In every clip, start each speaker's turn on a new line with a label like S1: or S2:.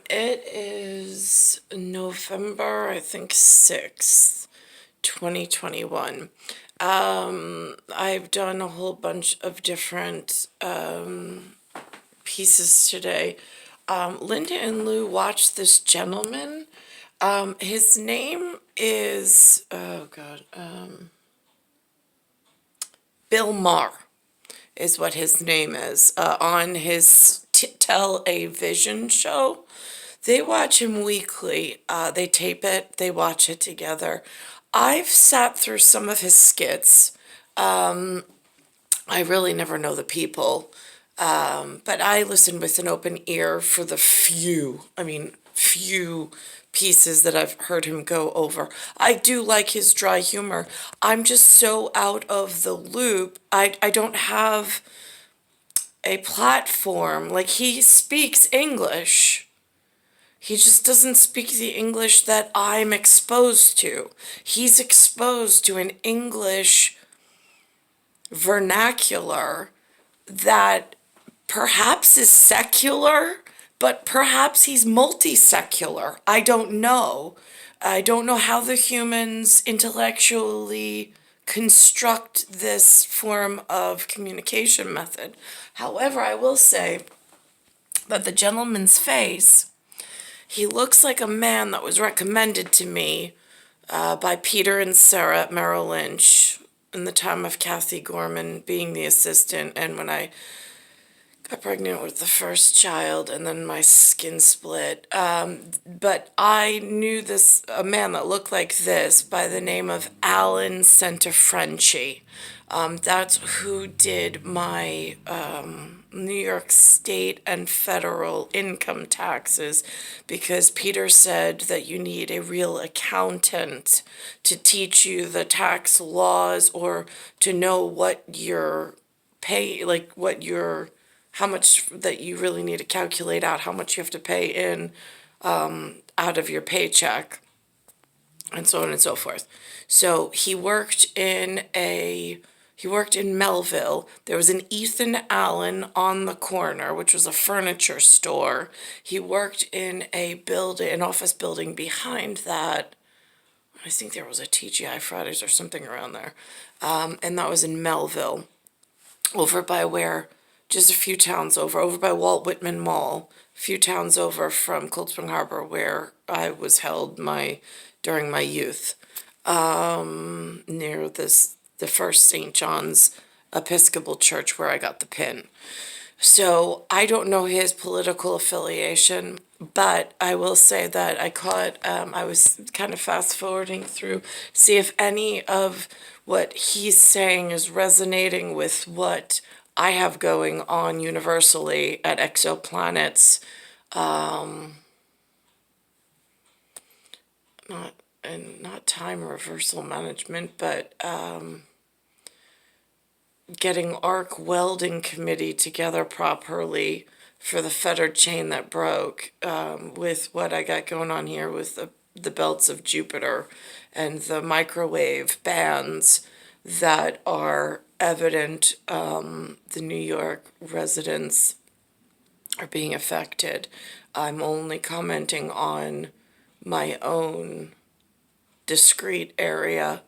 S1: It is November, I think, 6th, 2021. I've done a whole bunch of different pieces today. Linda and Lou watched this gentleman. His name is, oh God, Bill Maher is what his name is. On his television show, they watch him weekly. They tape it, they watch it together. I've sat through some of his skits. I really never know the people, but I listen with an open ear for the few pieces that I've heard him go over. I do like his dry humor. I'm just so out of the loop. I don't have a platform. Like, he speaks English. He just doesn't speak the English that I'm exposed to. He's exposed to an English vernacular that perhaps is secular, but perhaps he's multi-secular. I don't know. I don't know how the humans intellectually construct this form of communication method. However, I will say that the gentleman's face, he looks like a man that was recommended to me by Peter and Sarah at Merrill Lynch in the time of Kathy Gorman being the assistant, and when I got pregnant with the first child, and then my skin split. But I knew a man that looked like this by the name of Alan Centafrenci. That's who did my New York state and federal income taxes, because Peter said that you need a real accountant to teach you the tax laws, or to know what your pay, like how much that you really need to calculate out how much you have to pay in out of your paycheck, and so on and so forth. So he worked in Melville. There was an Ethan Allen on the corner, which was a furniture store. He worked in an office building behind that. I think there was a TGI Fridays or something around there. And that was in Melville, over by just a few towns over by Walt Whitman Mall, a few towns over from Cold Spring Harbor, where I was held during my youth, near the first St. John's Episcopal Church, where I got the pin. So I don't know his political affiliation, but I will say that I was kind of fast forwarding through, see if any of what he's saying is resonating with what I have going on universally at Exoplanets. Not time reversal management, but getting arc welding committee together properly for the fettered chain that broke, with what I got going on here with the belts of Jupiter and the microwave bands that are evident. The New York residents are being affected. I'm only commenting on my own discrete area,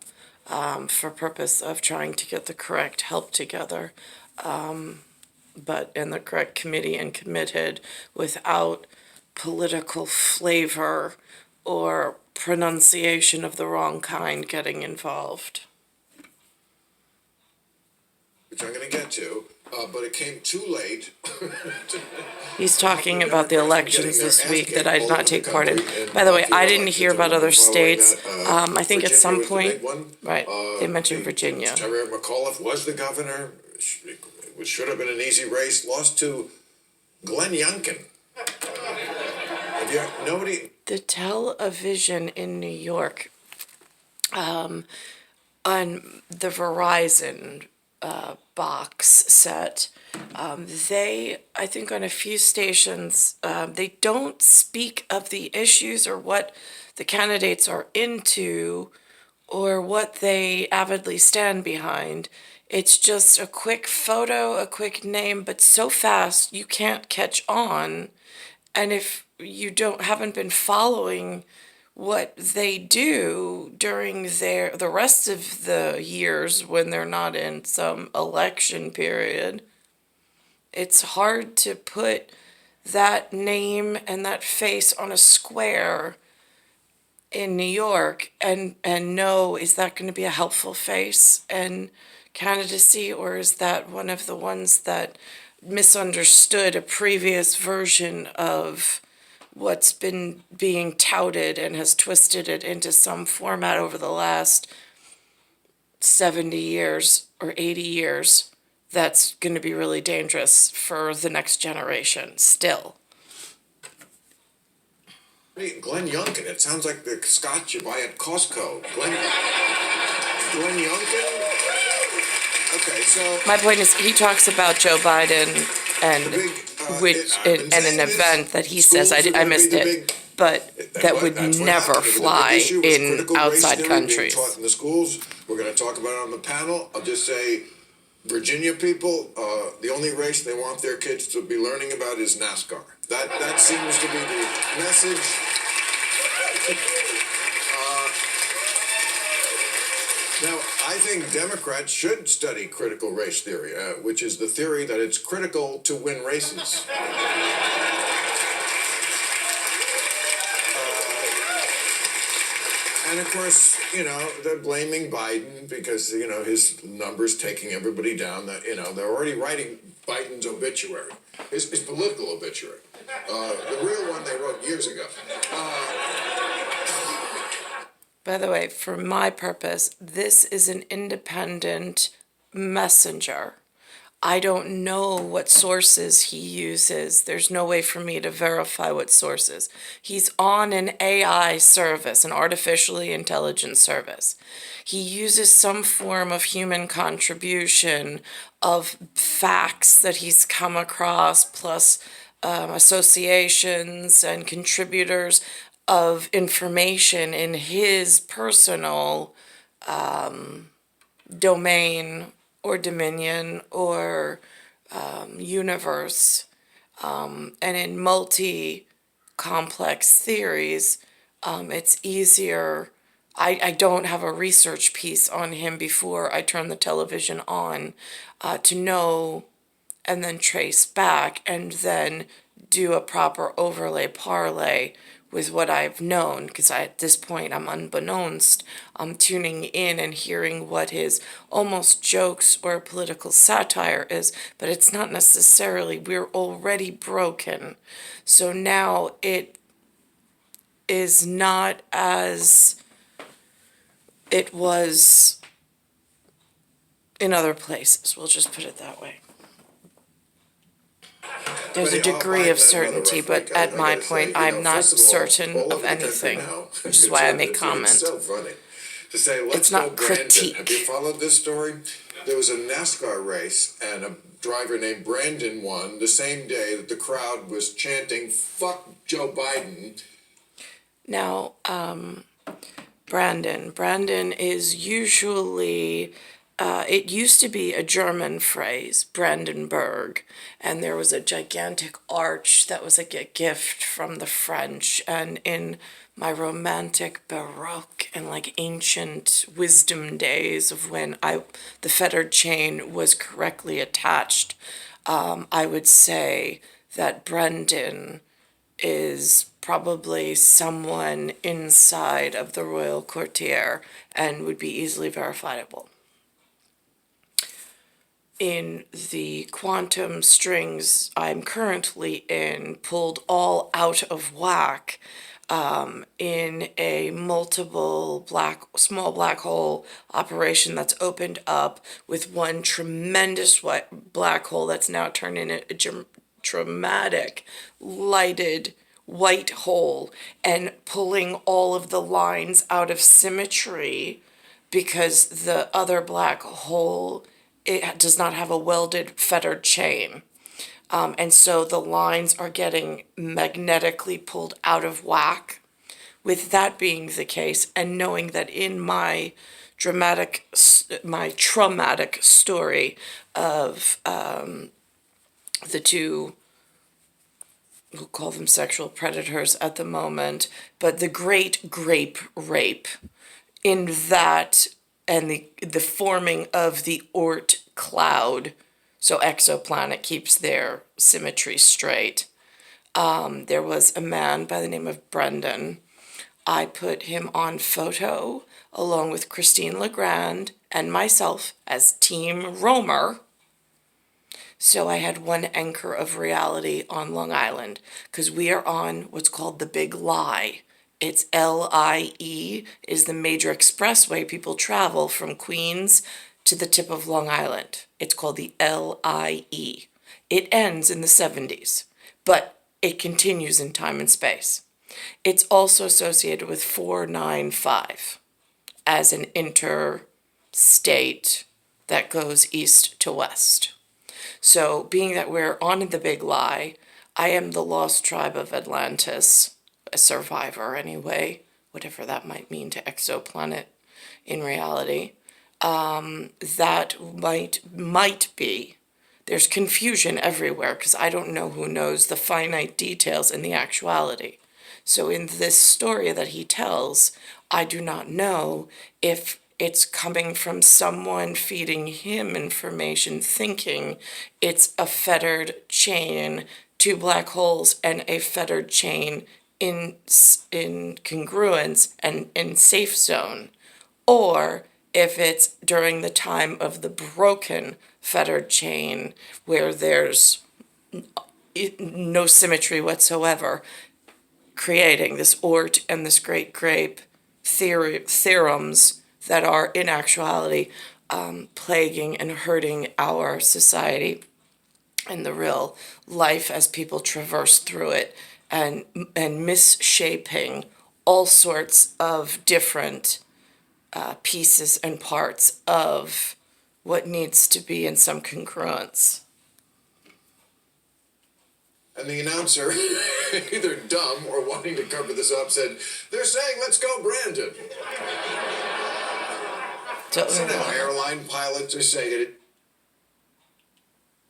S1: for purpose of trying to get the correct help together, but in the correct committee and committed, without political flavor or pronunciation of the wrong kind getting involved.
S2: Which I'm going to get to, but it came too late.
S1: He's talking about the elections this week that I did not take part in. By the way, I didn't hear about other states. I think at some point, right, they mentioned Virginia.
S2: Terry McAuliffe was the governor, which should have been an easy race, lost to Glenn Youngkin.
S1: The television in New York, on the Verizon box set, I think on a few stations, they don't speak of the issues or what the candidates are into or what they avidly stand behind. It's just a quick photo, a quick name, but so fast you can't catch on. And if you haven't been following what they do during the rest of the years when they're not in some election period, it's hard to put that name and that face on a square in New York and know, is that going to be a helpful face and candidacy, or is that one of the ones that misunderstood a previous version of what's been being touted and has twisted it into some format over the last 70 years or 80 years that's going to be really dangerous for the next generation still.
S2: Hey, Glenn Youngkin, it sounds like the scotch you buy at Costco. Glenn Youngkin? Okay, so
S1: My point is, he talks about Joe Biden and
S2: the big,
S1: which
S2: I've been
S1: and
S2: saying
S1: an
S2: this,
S1: event that he says,
S2: schools are
S1: I
S2: gonna be
S1: missed
S2: the
S1: it,
S2: big-
S1: but that would
S2: that's what
S1: never
S2: happened. The big
S1: fly
S2: issue was
S1: in
S2: critical race
S1: outside
S2: theory being
S1: countries.
S2: taught in the schools. We're gonna talk about it on the panel. I'll just say, Virginia people, the only race they want their kids to be learning about is NASCAR. That seems to be the message. Now, I think Democrats should study critical race theory, which is the theory that it's critical to win races. And of course, they're blaming Biden because, his numbers taking everybody down. That they're already writing Biden's obituary, his political obituary. The real one they wrote years ago.
S1: By the way, for my purpose, this is an independent messenger. I don't know what sources he uses. There's no way for me to verify what sources. He's on an AI service, an artificially intelligent service. He uses some form of human contribution of facts that he's come across, plus associations and contributors of information in his personal domain or dominion or universe, and in multi-complex theories, it's easier. I don't have a research piece on him before I turn the television on to know and then trace back and then do a proper overlay parlay with what I've known, because at this point I'm unbeknownst. I'm tuning in and hearing what his almost jokes or political satire is, but it's not necessarily, we're already broken. So now it is not as it was in other places, we'll just put it that way. There's a degree of certainty, but at my point, I'm not certain of anything, which is why I make comment.
S2: It's so funny to say, let's go
S1: not
S2: Brandon.
S1: critique.
S2: Have you followed this story? There was a NASCAR race and a driver named Brandon won the same day that the crowd was chanting, "Fuck Joe Biden."
S1: Now, Brandon is usually, it used to be a German phrase, Brandenburg, and there was a gigantic arch that was like a gift from the French. And in my romantic Baroque and like ancient wisdom days of when the fettered chain was correctly attached, I would say that Brendan is probably someone inside of the royal courtier and would be easily verifiable. In the quantum strings I'm currently in, pulled all out of whack, in a multiple small black hole operation that's opened up with one tremendous black hole that's now turned into a dramatic lighted white hole, and pulling all of the lines out of symmetry because the other black hole, it does not have a welded fettered chain. And so the lines are getting magnetically pulled out of whack. With that being the case, and knowing that in my traumatic story of the two we'll call them sexual predators at the moment, but the great grape rape in that and the forming of the Oort cloud, so exoplanet keeps their symmetry straight. There was a man by the name of Brendan. I put him on photo along with Christine Legrand and myself as Team Romer. So I had one anchor of reality on Long Island because we are on what's called the Big Lie. It's LIE, is the major expressway people travel from Queens to the tip of Long Island. It's called the LIE. It ends in the 70s, but it continues in time and space. It's also associated with 495 as an interstate that goes east to west. So, being that we're on the Big Lie, I am the lost tribe of Atlantis, a survivor anyway, whatever that might mean to exoplanet in reality. That might be. There's confusion everywhere because I don't know who knows the finite details in the actuality. So in this story that he tells, I do not know if it's coming from someone feeding him information, thinking it's a fettered chain, two black holes, and a fettered chain in congruence and in safe zone, or if it's during the time of the broken fettered chain where there's no symmetry whatsoever, creating this Oort and this great grape theorems that are in actuality plaguing and hurting our society and the real life as people traverse through it and misshaping all sorts of different pieces and parts of what needs to be in some congruence.
S2: And the announcer, either dumb or wanting to cover this up, said, "They're saying, let's go, Brandon." So now airline pilots are saying it.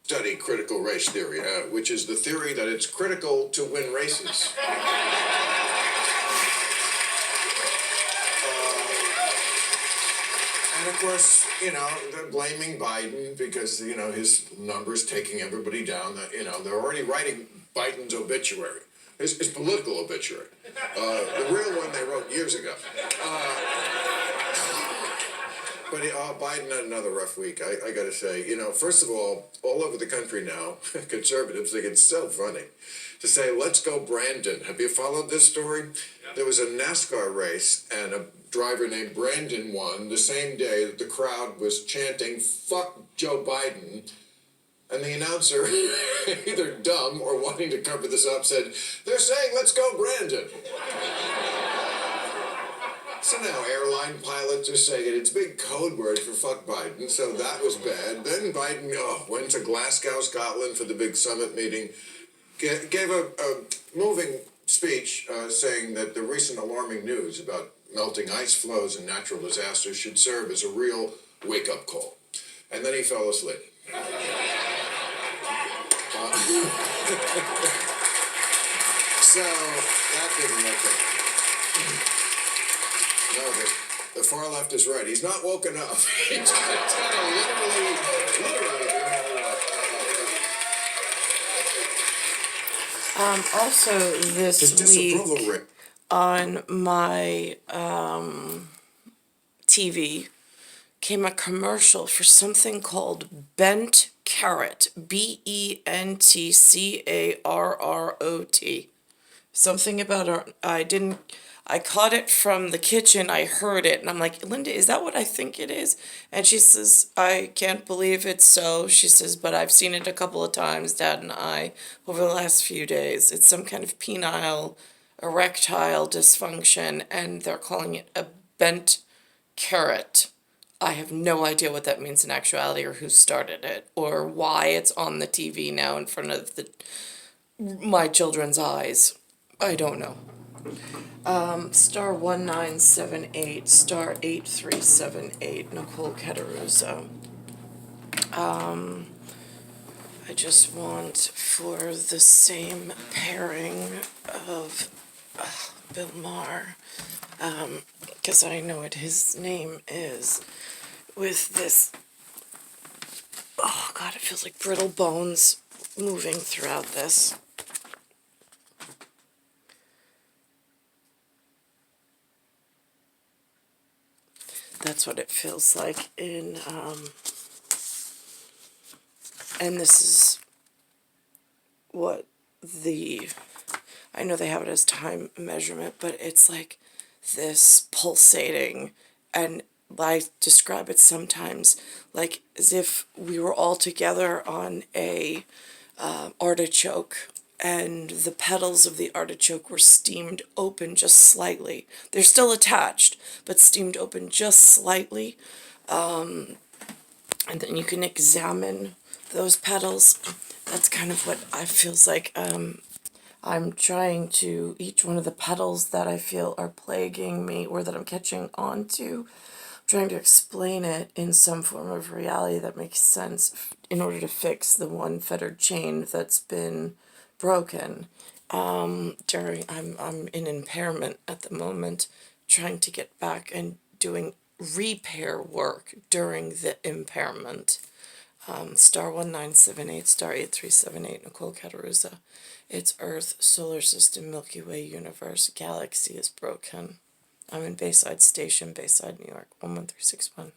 S2: Study critical race theory, which is the theory that it's critical to win races. And of course, they're blaming Biden because, his numbers taking everybody down. They're already writing Biden's obituary, his political obituary. The real one they wrote years ago. But Biden had another rough week, I got to say. First of all over the country now, conservatives think it's so funny to say, let's go Brandon. Have you followed this story? Yep. There was a NASCAR race, and a driver named Brandon won the same day that the crowd was chanting, "Fuck Joe Biden." And the announcer, either dumb or wanting to cover this up, said, "They're saying, let's go Brandon." So now airline pilots are saying it's a big code word for fuck Biden, so that was bad. Then Biden went to Glasgow, Scotland for the big summit meeting, gave a moving speech saying that the recent alarming news about melting ice flows and natural disasters should serve as a real wake-up call. And then he fell asleep. So that didn't look good. No, the far left is right. He's not woken up. He's gotta literally.
S1: Also this week on my TV came a commercial for something called Bent Carrot, BENTCARROT. Something about I caught it from the kitchen, I heard it, and I'm like, Linda, is that what I think it is? And she says, I can't believe it's so. She says, but I've seen it a couple of times, Dad and I, over the last few days. It's some kind of penile, erectile dysfunction, and they're calling it a bent carrot. I have no idea what that means in actuality or who started it or why it's on the TV now in front of my children's eyes. I don't know. Star 1978, star 8378, Nicole Cattaruzza. I just want for the same pairing of Bill Maher, because I know what his name is, with this, oh God, it feels like brittle bones moving throughout this. That's what it feels like in, and this is what I know they have it as time measurement, but it's like this pulsating, and I describe it sometimes like as if we were all together on a artichoke, and the petals of the artichoke were steamed open just slightly. They're still attached, but steamed open just slightly. And then you can examine those petals. That's kind of what I feels like. I'm trying to, each one of the petals that I feel are plaguing me or that I'm catching on to, I'm trying to explain it in some form of reality that makes sense in order to fix the one fettered chain that's been broken. I'm in impairment at the moment, trying to get back and doing repair work during the impairment. Star 1978, star 8378, Nicole Cattaruzza. It's Earth, solar system, Milky Way, universe, galaxy is broken. I'm in Bayside Station, Bayside, New York, 11361.